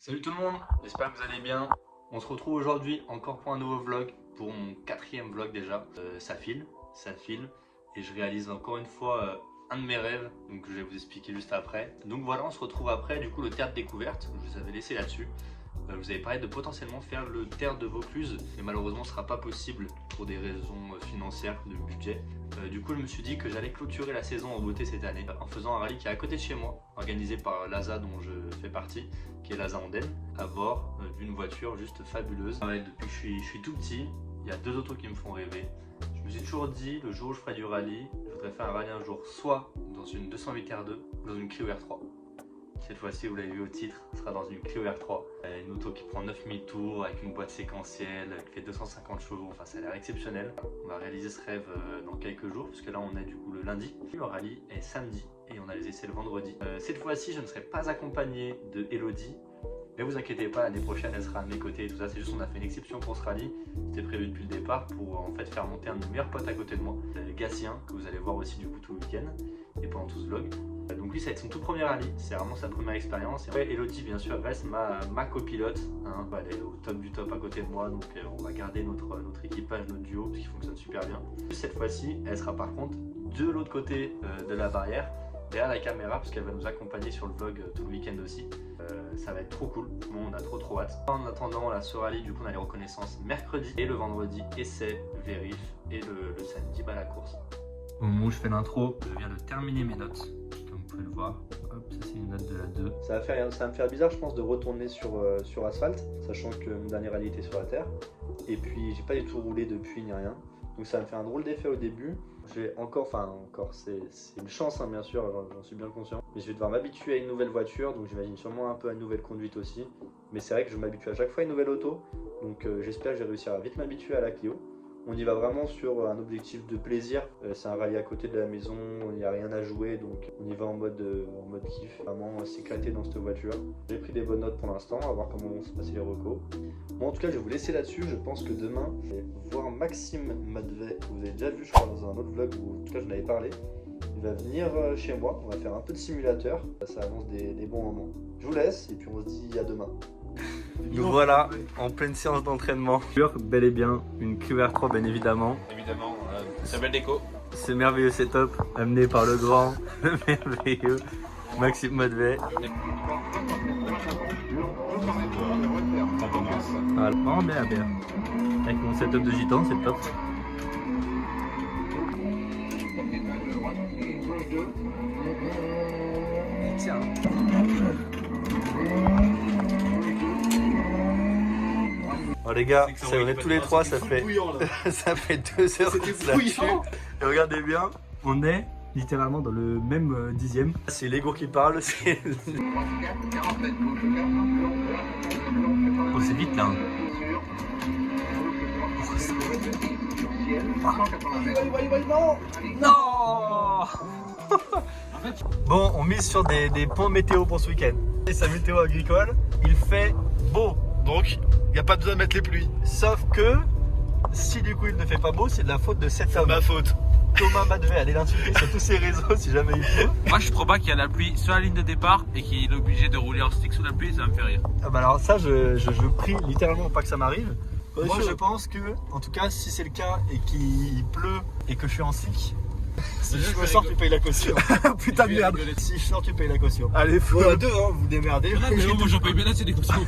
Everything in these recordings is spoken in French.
Salut tout le monde, j'espère que vous allez bien. On se retrouve aujourd'hui encore pour un nouveau vlog, pour mon 4e vlog déjà. Ça file, et je réalise encore une fois un de mes rêves, donc je vais vous expliquer juste après. Donc voilà, on se retrouve après du coup le terre de découverte, je vous avais laissé là-dessus. Vous avez parlé de potentiellement faire le terre de Vaucluse, mais malheureusement ce ne sera pas possible pour des raisons financières, de budget. Du coup je me suis dit que j'allais clôturer la saison en beauté cette année en faisant un rallye qui est à côté de chez moi, organisé par l'ASA dont je fais partie, qui est l'ASA Andenne, à bord d'une voiture juste fabuleuse. Depuis que je suis tout petit, il y a 2 autos qui me font rêver. Je me suis toujours dit, le jour où je ferai du rallye, je voudrais faire un rallye un jour soit dans une 208 R2 ou dans une Clio R3. Cette fois-ci, vous l'avez vu au titre, ce sera dans une Clio R3. Une auto qui prend 9000 tours avec une boîte séquentielle, qui fait 250 chevaux, enfin ça a l'air exceptionnel. On va réaliser ce rêve dans quelques jours, puisque là on est du coup le lundi. Le rallye est samedi et on a les essais le vendredi. Cette fois-ci, je ne serai pas accompagné de Elodie. Mais vous inquiétez pas, l'année prochaine elle sera à mes côtés et tout ça. C'est juste qu'on a fait une exception pour ce rallye. C'était prévu depuis le départ pour en fait faire monter un de mes meilleurs potes à côté de moi, Gatien, que vous allez voir aussi du coup tout le week-end et pendant tout ce vlog. Donc lui ça va être son tout premier rallye, c'est vraiment sa première expérience. Et après, Elodie bien sûr reste ma copilote, hein. Elle est au top du top à côté de moi, donc on va garder notre équipage, notre duo, parce qu'il fonctionne super bien. Cette fois-ci elle sera par contre de l'autre côté de la barrière, derrière la caméra, parce qu'elle va nous accompagner sur le vlog tout le week-end aussi. Ça va être trop cool, on a trop hâte. En attendant là, ce rallye, du coup on a les reconnaissances mercredi et le vendredi essai, vérif, et le samedi la course. Au moment où je fais l'intro, je viens de terminer mes notes, comme vous pouvez le voir. Hop, ça c'est une note de la 2. Ça va me faire bizarre je pense de retourner sur asphalte, sachant que mon dernier rallye était sur la terre. Et puis j'ai pas du tout roulé depuis ni rien. Donc ça me fait un drôle d'effet au début. J'ai encore, c'est une chance hein, bien sûr, j'en suis bien conscient. Mais je vais devoir m'habituer à une nouvelle voiture, donc j'imagine sûrement un peu à une nouvelle conduite aussi. Mais c'est vrai que je m'habitue à chaque fois à une nouvelle auto, donc j'espère que je vais réussir à vite m'habituer à la Clio. On y va vraiment sur un objectif de plaisir, c'est un rallye à côté de la maison, il n'y a rien à jouer, donc on y va en mode kiff, vraiment s'éclater dans cette voiture. J'ai pris des bonnes notes pour l'instant, on va voir comment vont se passer les recos. Bon, en tout cas, je vais vous laisser là-dessus, je pense que demain, je vais voir Maxime Madvet, que vous avez déjà vu je crois dans un autre vlog, où en tout cas je n'avais parlé. Il va venir chez moi, on va faire un peu de simulateur, ça annonce des bons moments. Je vous laisse, et puis on se dit à demain. Nous voilà en pleine séance d'entraînement. Bel et bien une Clio R3 bien évidemment. Évidemment, très belle déco. Ce merveilleux setup amené par le grand, le merveilleux Maxime Madvet. Voilà, vraiment bien. Avec mon setup de gitan, c'est top. Tiens. Oh les gars, ça on est tous les trois, ça fait 2 heures que ça tue. Et regardez bien, on est littéralement dans le même dixième. C'est l'ego qui parle, c'est... Oh c'est vite là. Non. Bon, on mise sur des points météo pour ce week-end. Et sa météo agricole, il fait beau. Donc, il n'y a pas besoin de mettre les pluies. Sauf que, si du coup il ne fait pas beau, c'est de la faute de cet homme. Ma faute. Thomas Madvet, allez l'insulter sur tous ses réseaux si jamais il faut. Moi je crois pas qu'il y a la pluie sur la ligne de départ et qu'il est obligé de rouler en stick sous la pluie, ça va me faire rire. Ah bah alors ça, je prie littéralement pas que ça m'arrive. Moi je pense que, en tout cas, si c'est le cas et qu'il pleut et que je suis en stick, si je me sors, tu payes la caution. Putain de merde. Si je sors, tu payes la caution. Allez, faut à deux, hein, vous démerdez. Mais moi j'en paye bien assez des cautions.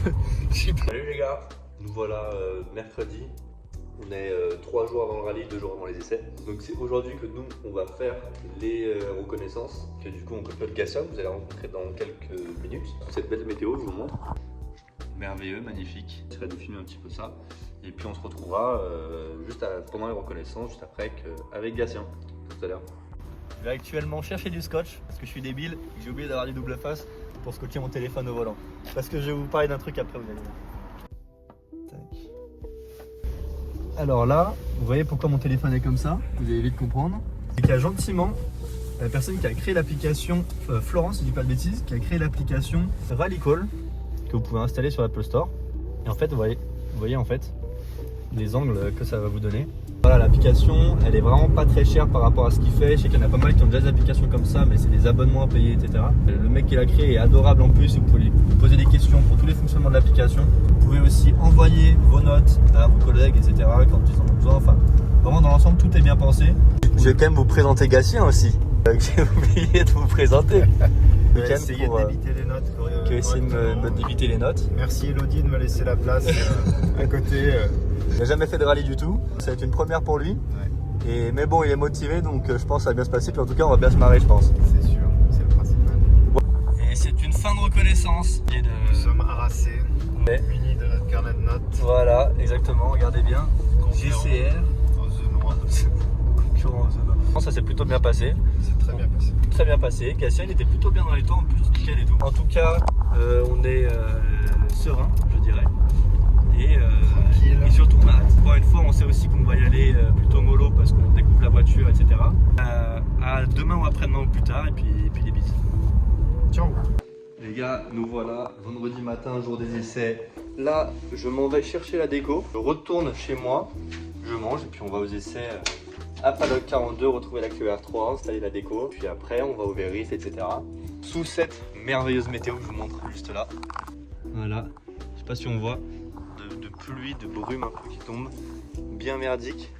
Salut les gars, nous voilà mercredi. On est 3 jours avant le rallye, 2 jours avant les essais. Donc c'est aujourd'hui que nous, on va faire les reconnaissances. Que du coup, on copilote Gatien, vous allez rencontrer dans quelques minutes. Cette belle météo, je vous montre. Merveilleux, magnifique. J'essaierai de filmer un petit peu ça. Et puis on se retrouvera pendant les reconnaissances, juste après avec Gatien, tout à l'heure. Je vais actuellement chercher du scotch, parce que je suis débile. J'ai oublié d'avoir du double face pour scotcher mon téléphone au volant. Parce que je vais vous parler d'un truc après, vous allez voir. Alors là, vous voyez pourquoi mon téléphone est comme ça, vous allez vite comprendre. C'est qu'il y a gentiment la personne qui a créé l'application, Florence, si je dis pas de bêtises, qui a créé l'application Rally Call, que vous pouvez installer sur l'Apple Store. Et en fait, vous voyez en fait, les angles que ça va vous donner. Voilà, l'application, elle est vraiment pas très chère par rapport à ce qu'il fait. Je sais qu'il y en a pas mal qui ont déjà des applications comme ça, mais c'est des abonnements à payer, etc. Le mec qui l'a créé est adorable en plus. Vous pouvez lui poser des questions pour tous les fonctionnements de l'application. Vous pouvez aussi envoyer vos notes à vos collègues, etc. quand ils en ont besoin. Enfin, vraiment dans l'ensemble, tout est bien pensé. Je vais quand même vous présenter Gatien aussi. J'ai oublié de vous présenter. Je vais essayer d'éviter les notes. Qui a essayé d'éviter les notes. Merci Elodie de me laisser la place à côté. Il n'a jamais fait de rallye du tout. Ça va être une première pour lui. Ouais. Mais bon, il est motivé, donc je pense que ça va bien se passer. Puis en tout cas, on va bien se marrer, je pense. C'est sûr, c'est le principal. Et c'est une fin de reconnaissance. Nous sommes harassés, munis de notre carnet de notes. Voilà, exactement. Regardez bien. GCR. Aux œufs noirs. Ça s'est plutôt bien passé. C'est très bien passé. Très bien passé. Gatien, il était plutôt bien dans les temps, en plus nickel et tout. En tout cas, on est serein, je dirais. Et surtout, encore une fois, on sait aussi qu'on va y aller plutôt mollo parce qu'on découvre la voiture, etc. À demain ou après-demain ou plus tard, et puis les bises. Ciao. Les gars, nous voilà, vendredi matin, jour des essais. Là, je m'en vais chercher la déco. Je retourne chez moi, je mange, et puis on va aux essais à Paddock 42, retrouver la QR3, installer la déco. Puis après, on va au vérif, etc. Sous cette merveilleuse météo que je vous montre juste là. Voilà, je sais pas si on voit. De pluie, de brume un peu qui tombe, bien merdique.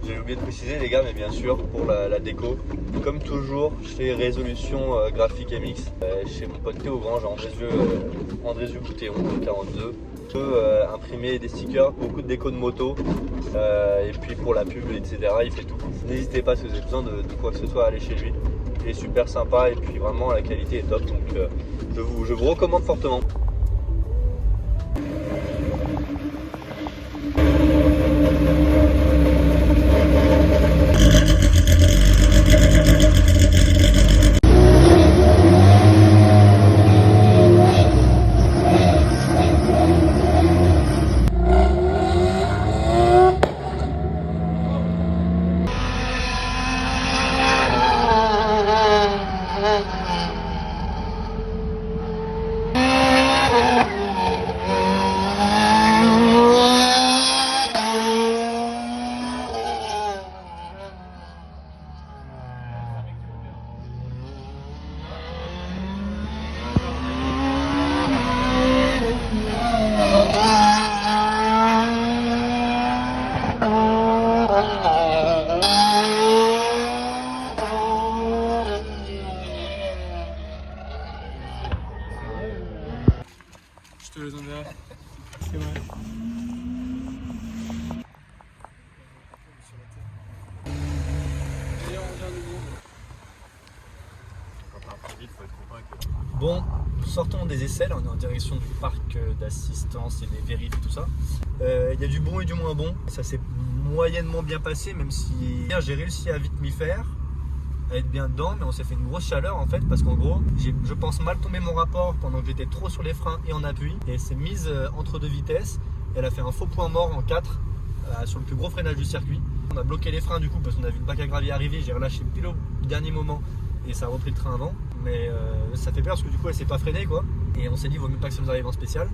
J'ai oublié de préciser les gars, mais bien sûr pour la déco, comme toujours je fais résolution graphique MX chez mon pote Théo Grange, Andrézieux Boutéon 42. Je peux imprimer des stickers, beaucoup de déco de moto, et puis pour la pub, etc. il fait tout. N'hésitez pas si vous avez besoin de quoi que ce soit à aller chez lui. Il est super sympa et puis vraiment la qualité est top, donc je vous recommande fortement. Je te le donnerai. C'est vrai. Bon, nous sortons des essais, là on est en direction du parc d'assistance et des vérifs et tout ça. Il y a du bon et du moins bon. Ça s'est moyennement bien passé, même si j'ai réussi à vite m'y faire, à être bien dedans, mais on s'est fait une grosse chaleur en fait, parce qu'en gros, j'ai, je pense, mal tombé mon rapport pendant que j'étais trop sur les freins et en appui, et elle s'est mise entre deux vitesses, et elle a fait un faux point mort en 4 sur le plus gros freinage du circuit. On a bloqué les freins du coup parce qu'on a vu le bac à gravier arriver, j'ai relâché pile au dernier moment et ça a repris le train avant, mais ça fait peur parce que du coup elle s'est pas freinée quoi, et on s'est dit vaut mieux pas que ça nous arrive en spécial.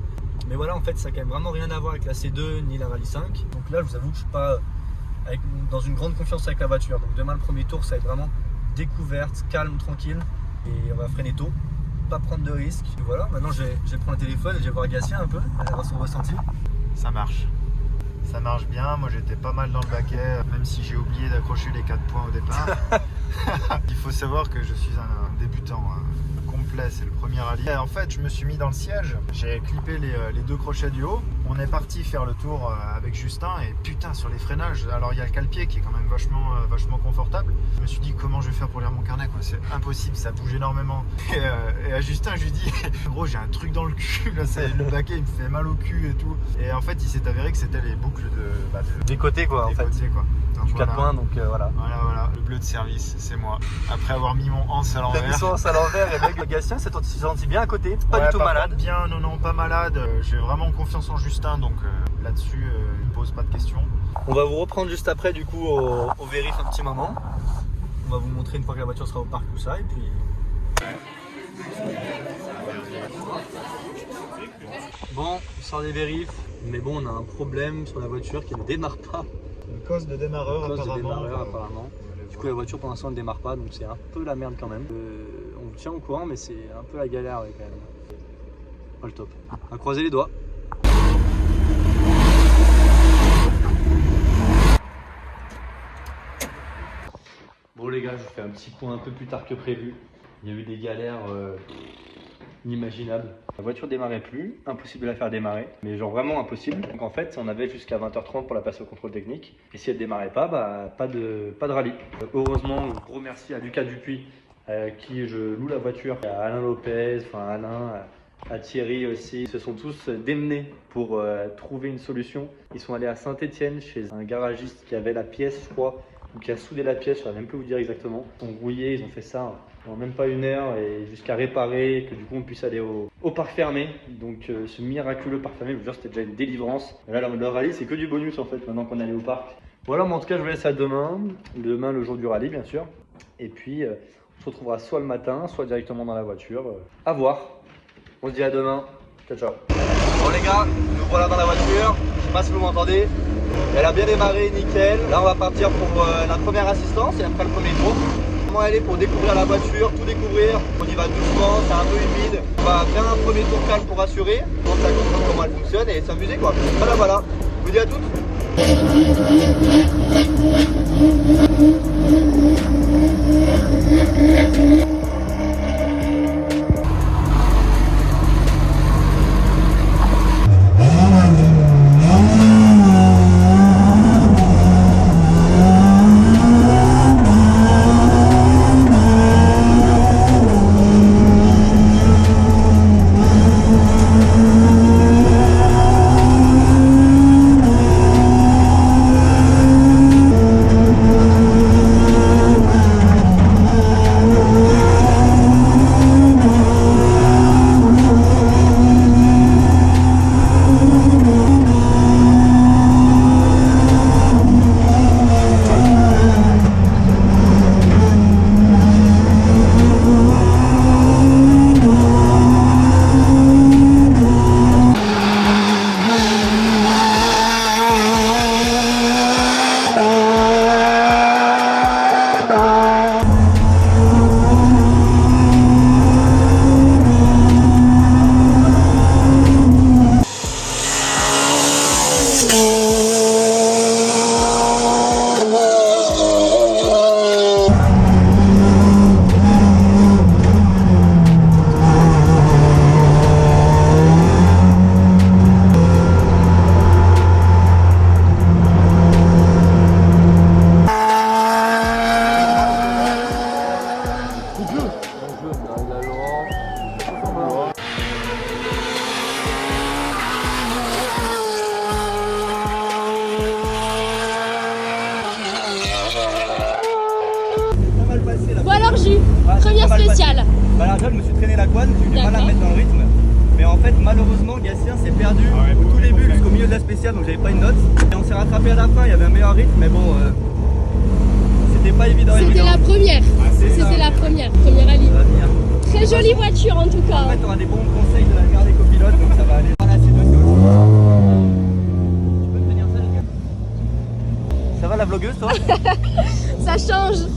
Mais voilà, en fait ça a quand même vraiment rien à voir avec la C2 ni la Rallye 5, donc là je vous avoue que je suis pas dans une grande confiance avec la voiture, donc demain le premier tour ça va être vraiment découverte, calme, tranquille, et on va freiner tôt, pas prendre de risques. Et voilà, maintenant je vais prendre le téléphone et je vais voir Gatien un peu, avoir son ressenti. Ça marche. Ça marche bien, moi j'étais pas mal dans le baquet, même si j'ai oublié d'accrocher les 4 points au départ. Il faut savoir que je suis un débutant complet, c'est le premier rallye. En fait, je me suis mis dans le siège, j'ai clippé les 2 crochets du haut. On est parti faire le tour avec Justin et putain, sur les freinages, alors il y a le cale-pied qui est quand même vachement confortable. Je me suis dit comment je vais faire pour lire mon carnet quoi, c'est impossible, ça bouge énormément. Et à Justin, je lui dis gros, j'ai un truc dans le cul, là, le baquet il me fait mal au cul et tout. Et en fait, il s'est avéré que c'était les boucles des côtés quoi, des en fait. Côtés, quoi. Donc, Du 4 points, donc voilà. Voilà, le bleu de service, c'est moi. Après avoir mis mon Hans à T'as l'envers. mis son Hans à l'envers et le mec Gatien s'est senti bien à côté, pas Ouais, du tout par malade. contre, bien, non, pas malade. J'ai vraiment confiance en Justin, donc là-dessus, il me pose pas de questions. On va vous reprendre juste après du coup au vérif un petit moment. On va vous montrer une fois que la voiture sera au parc tout ça et puis... Bon, on sort des vérifs. Mais bon, on a un problème sur la voiture qui ne démarre pas. Une cause de démarreur, apparemment. Du coup, la voiture pour l'instant ne démarre pas, donc c'est un peu la merde quand même. On le tient au courant, mais c'est un peu la galère quand même. Pas le top. À croiser les doigts. Bon les gars, je vous fais un petit point un peu plus tard que prévu. Il y a eu des galères inimaginables. La voiture démarrait plus, impossible de la faire démarrer, mais genre vraiment impossible. Donc en fait, on avait jusqu'à 20h30 pour la passer au contrôle technique. Et si elle démarrait pas, bah pas de rallye. Heureusement, gros merci à Lucas Dupuis, qui je loue la voiture, à Alain Lopez, enfin Alain, à Thierry aussi. Ils se sont tous démenés pour trouver une solution. Ils sont allés à Saint-Etienne chez un garagiste qui avait la pièce, je crois, ou qui a soudé la pièce, je ne saurais même plus vous dire exactement. Ils sont rouillés, ils ont fait ça en même pas une heure et jusqu'à réparer, que du coup on puisse aller au parc fermé. Donc ce miraculeux parc fermé, je vous jure, c'était déjà une délivrance. Et là, le rallye, c'est que du bonus en fait, maintenant qu'on est allé au parc. Voilà, mais en tout cas, je vous laisse à demain. Demain, le jour du rallye, bien sûr. Et puis, on se retrouvera soit le matin, soit directement dans la voiture. À voir. On se dit à demain. Ciao, ciao. Bon les gars, nous voilà dans la voiture. Je sais pas si vous m'entendez. Elle a bien démarré, nickel. Là, on va partir pour la première assistance et après le premier tour. Comment aller pour découvrir la voiture, tout découvrir. On y va doucement, c'est un peu humide. On va faire un premier tour calme pour rassurer. On va comprendre comment elle fonctionne et s'amuser quoi. Voilà. Je vous dis à toutes. Bon alors Jus, première spéciale. Bah alors déjà je me suis traîné la quad, j'ai eu du mal à me mettre dans le rythme. Mais en fait malheureusement Gatien s'est perdu au tout début jusqu'au milieu de la spéciale, donc j'avais pas une note. Et on s'est rattrapé à la fin, il y avait un meilleur rythme, mais bon c'était pas évident. C'était la première. C'était la première rallye. Très jolie voiture en tout cas. En fait on a des bons conseils de la garde des copilotes, donc ça va aller. Voilà, c'est deux. Tu peux me tenir ça les gars? Ça va la vlogueuse toi? Ça change.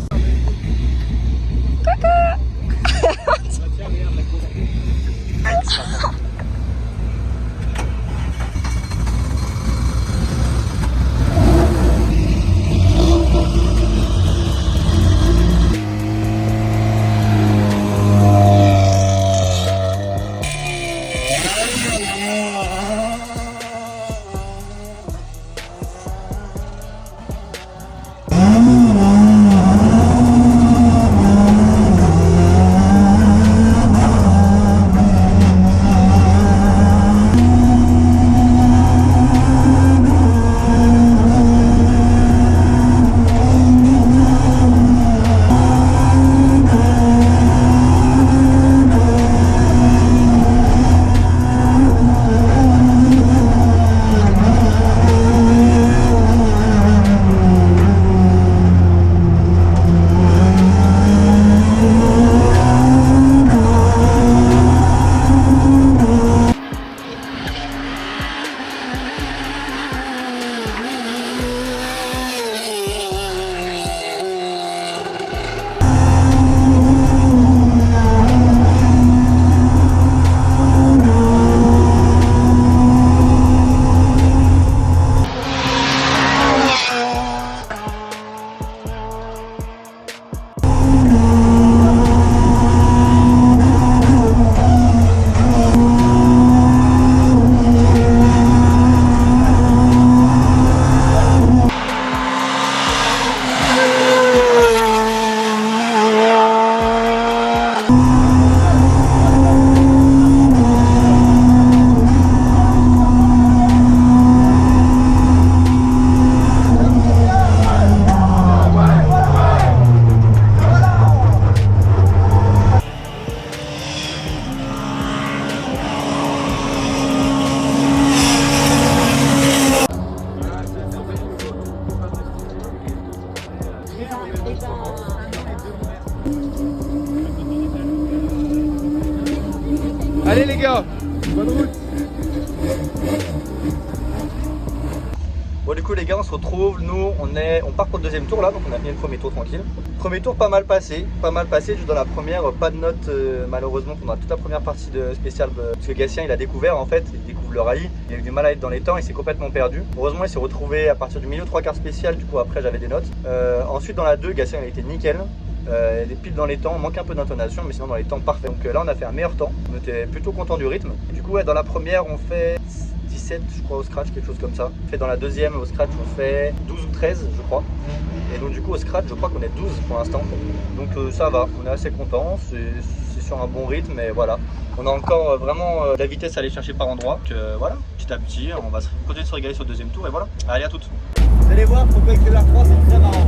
Bonne route. Bon du coup les gars on se retrouve, nous on part pour le deuxième tour là, donc on a fini le premier tour tranquille. Premier tour pas mal passé, juste dans la première, pas de notes malheureusement pendant toute la première partie de spécial parce que Gatien il a découvert en fait, il découvre le rallye, il a eu du mal à être dans les temps, il s'est complètement perdu. Heureusement il s'est retrouvé à partir du milieu 3/4 spécial, du coup après j'avais des notes. Ensuite dans la 2, Gatien il a été nickel. Des piles dans les temps, on manque un peu d'intonation mais sinon dans les temps parfait. Donc là on a fait un meilleur temps, on était plutôt content du rythme. Du coup ouais, dans la première on fait 17 je crois au scratch, quelque chose comme ça. Dans la deuxième au scratch on fait 12 ou 13 je crois. Et donc du coup au scratch je crois qu'on est 12 pour l'instant. Donc ça va, on est assez content, c'est sur un bon rythme et voilà. On a encore vraiment de la vitesse à aller chercher par endroit. Donc voilà, petit à petit on va continuer de se régaler sur le deuxième tour et voilà. Allez à toutes. Vous allez voir, faut pas avec la 3 c'est très marrant.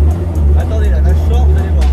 Attendez là, je sors, vous allez voir.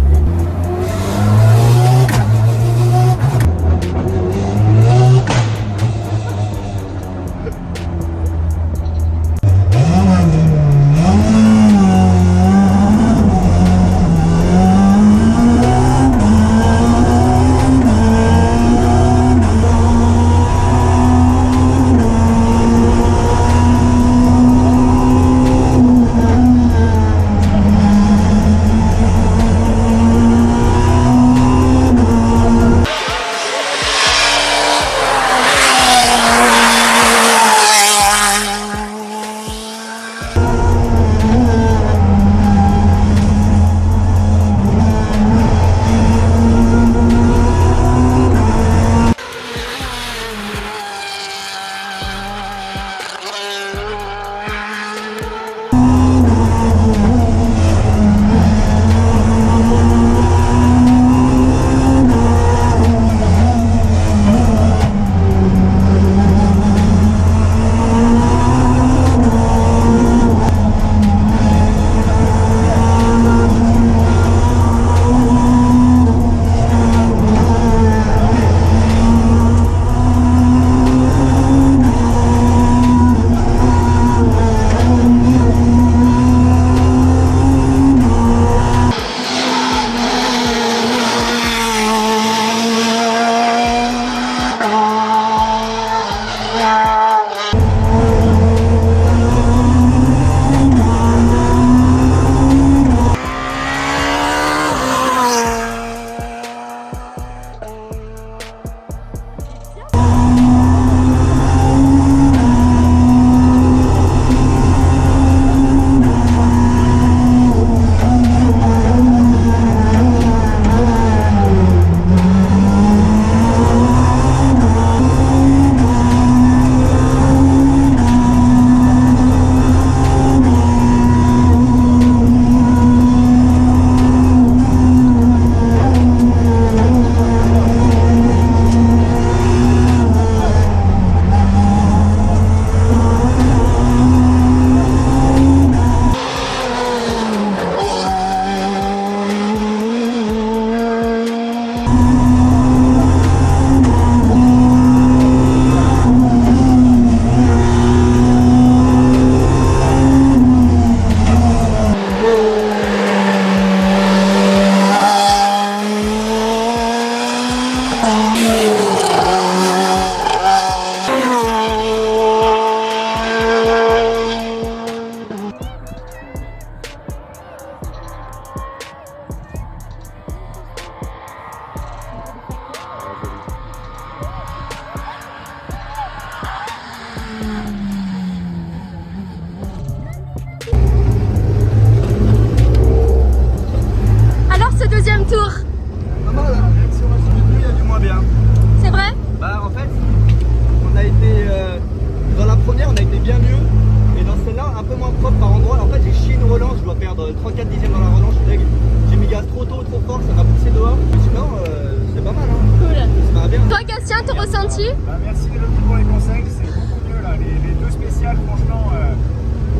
ressenti? Merci Elodie pour les conseils, c'est beaucoup mieux là. Les deux spéciales, franchement,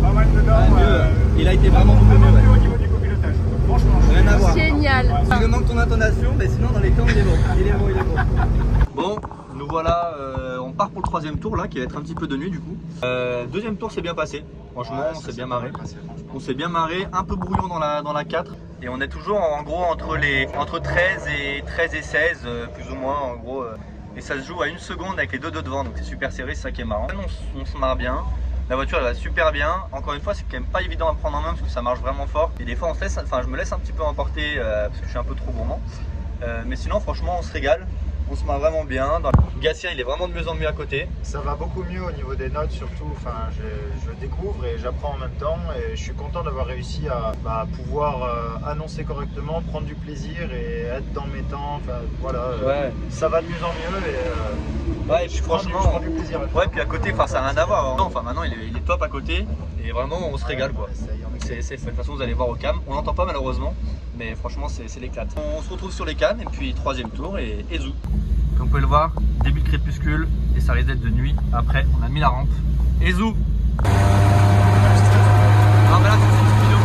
pas mal dedans. Il a été vraiment beaucoup mieux. Au niveau du copilotage. Franchement, rien à voir. Génial. Il me manque ton intonation, mais sinon dans les temps il est bon. Il est bon, il est bon. Bon, nous voilà, on part pour le troisième tour là, qui va être un petit peu de nuit du coup. Deuxième tour s'est bien passé. Franchement, on s'est bien marré. On s'est bien marré, un peu brouillon dans la 4. Et on est toujours en gros entre 13 et 16, plus ou moins en gros. et ça se joue à 1 seconde avec les deux devant, donc c'est super serré, c'est ça qui est marrant. On se marre bien. La voiture elle va super bien. Encore une fois, c'est quand même pas évident à prendre en main parce que ça marche vraiment fort. Et des fois, je me laisse un petit peu emporter parce que je suis un peu trop gourmand. Mais sinon, franchement, on se régale. On se marre vraiment bien. Gatien, il est vraiment de mieux en mieux à côté. Ça va beaucoup mieux au niveau des notes surtout. Enfin, je découvre et j'apprends en même temps. Et je suis content d'avoir réussi à pouvoir annoncer correctement, prendre du plaisir et être dans mes temps. Enfin, voilà, ouais. Ça va de mieux en mieux. Et puis franchement, je prends du plaisir. Ouais, puis à côté, ça n'a rien à voir. Enfin, maintenant, il est top à côté. Et vraiment, on se régale quoi. C'est de toute façon, vous allez voir au cam. On n'entend pas malheureusement. Mais franchement, c'est l'éclate. On se retrouve sur les cannes et puis 3e tour et zou. Comme vous pouvez le voir, début de crépuscule et ça risque d'être de nuit. Après, on a mis la rampe et zou. Ah, bah là, c'est une petite vidéo.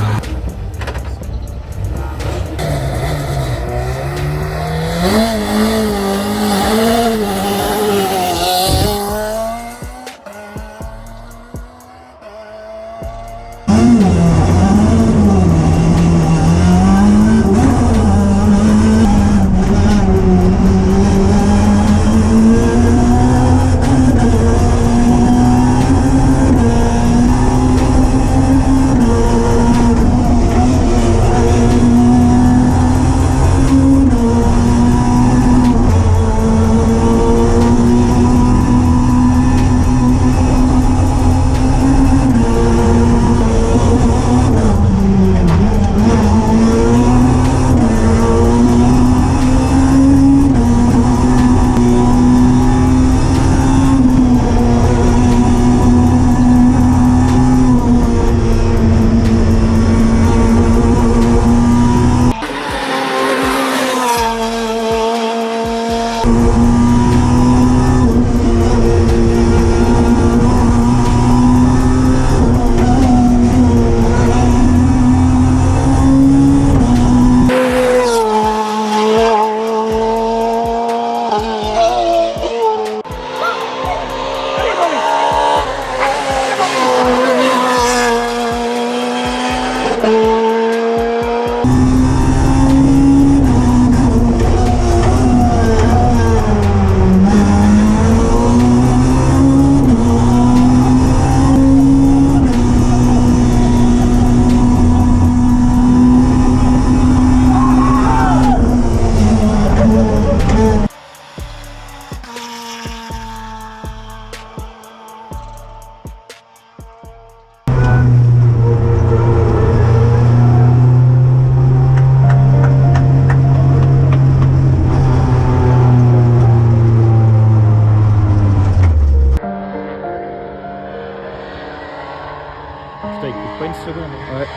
Putain, il coûte pas une seconde. Ouais.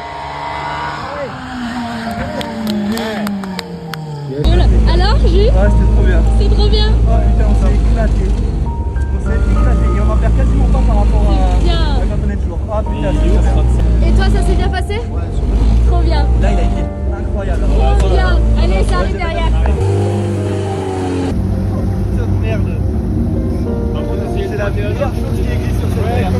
Alors, Jus, Ouais, c'était trop bien. c'est trop bien. Oh putain, on s'est éclaté. Et on en perd quasiment pas par rapport C'est bien. à quand on est toujours. Ah putain, c'est bien. Et toi, ça s'est bien passé? Ouais, super. Trop bien. Là, il a été incroyable. Trop bien. Allez, ça arrive derrière. Putain de merde. C'est la meilleure chose qui existe sur cette terre.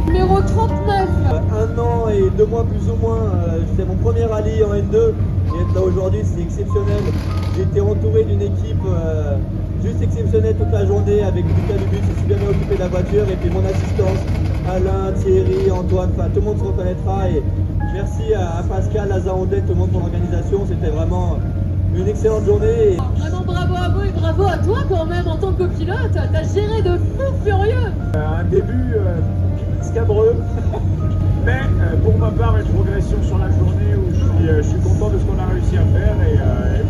Numéro 39. 1 an et 2 mois plus ou moins, c'était mon premier rallye en N2 et être là aujourd'hui c'est exceptionnel. J'ai été entouré d'une équipe juste exceptionnelle toute la journée avec Lucas Lubut, je suis bien occupé de la voiture et puis mon assistance, Alain, Thierry, Antoine, enfin tout le monde se reconnaîtra et merci à Pascal, à Zarondet, tout le monde pour l'organisation, c'était vraiment une excellente journée. Et... Vraiment bravo à vous et bravo à toi quand même en tant que copilote, t'as géré de fou furieux. Un début scabreux, mais pour ma part une progression sur la journée où je suis content de ce qu'on a réussi à faire et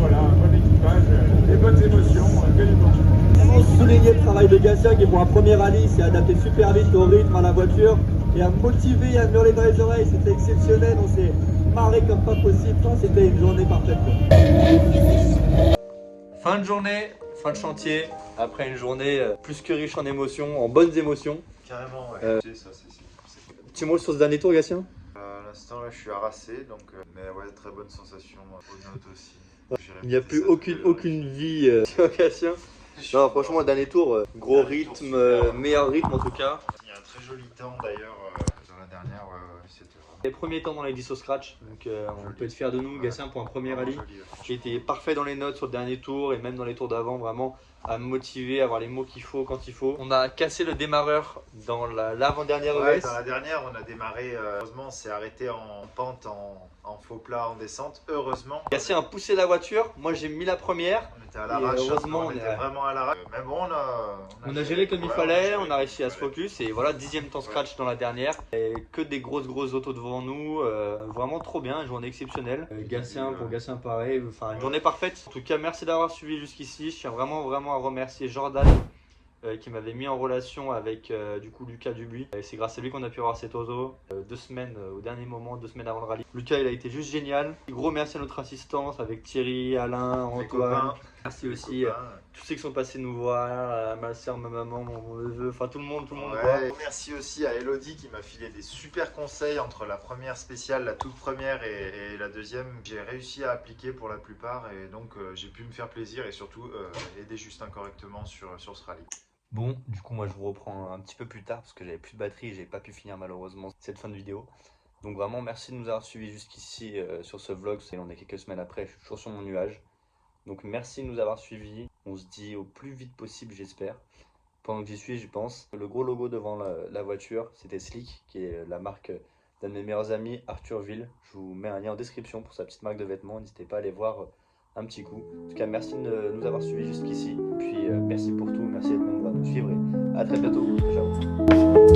voilà, un bon équipage, des bonnes émotions, belle émotion. Vraiment souligner le travail de Gatien qui pour un premier rallye s'est adapté super vite au rythme, à la voiture et a motivé, à me hurler dans les oreilles, c'était exceptionnel, on s'est marré comme pas possible, c'était une journée parfaite. Fin de journée, fin de chantier, après une journée plus que riche en émotions, en bonnes émotions. Carrément, ouais. Petit mot sur ce dernier tour, Gatien? À l'instant, là, je suis harassé, donc, mais ouais, très bonne sensation aux notes aussi. Il n'y a plus aucune vie sur Gatien. Non, franchement, le dernier tour, gros rythme, meilleur rythme en tout cas. Il y a un très joli temps d'ailleurs dans la dernière, c'était Les premiers temps dans les 10 au scratch, donc on peut être fier de nous, Gatien, pour un premier rallye. Qui était parfait dans les notes sur le dernier tour et même dans les tours d'avant, vraiment à me motiver, à avoir les mots qu'il faut quand il faut. On a cassé le démarreur dans l'avant-dernière ES. Dans la dernière, on a démarré, heureusement, on s'est arrêté en pente, en faux plat, en descente, heureusement. Gatien a poussé la voiture, moi j'ai mis la première. On était à l'arrache, heureusement, on était vraiment à l'arrache. Mais bon, on a géré comme il fallait, on a réussi à se focus et voilà, 10e temps scratch dans la dernière. Et que des grosses autos devant nous, vraiment trop bien, une journée exceptionnelle. Gatien, pour Gatien pareil, enfin une journée parfaite. En tout cas, merci d'avoir suivi jusqu'ici. Je tiens vraiment à remercier Jordan qui m'avait mis en relation avec du coup Lucas Dubuis. Et c'est grâce à lui qu'on a pu avoir cette auto 2 semaines au dernier moment, 2 semaines avant le rallye. Lucas, il a été juste génial. Gros merci à notre assistance avec Thierry, Alain, Antoine. Merci aussi tous ceux qui sont passés nous voir, ma soeur, ma maman, mon neveu, enfin tout le monde quoi. Merci aussi à Elodie qui m'a filé des super conseils entre la première spéciale, la toute première et la deuxième. J'ai réussi à appliquer pour la plupart et donc j'ai pu me faire plaisir et surtout aider Justin correctement sur ce rallye. Bon, du coup, moi je vous reprends un petit peu plus tard parce que j'avais plus de batterie et j'ai pas pu finir malheureusement cette fin de vidéo. Donc vraiment, merci de nous avoir suivis jusqu'ici sur ce vlog. On est quelques semaines après, je suis toujours sur mon nuage. Donc merci de nous avoir suivis. On se dit au plus vite possible, j'espère. Pendant que j'y suis, je pense. Le gros logo devant la voiture, c'était Slick, qui est la marque d'un de mes meilleurs amis, Arthur Ville. Je vous mets un lien en description pour sa petite marque de vêtements. N'hésitez pas à aller voir un petit coup. En tout cas, merci de nous avoir suivis jusqu'ici. Puis merci pour tout, merci d'être nombreux à nous suivre et à très bientôt. Ciao.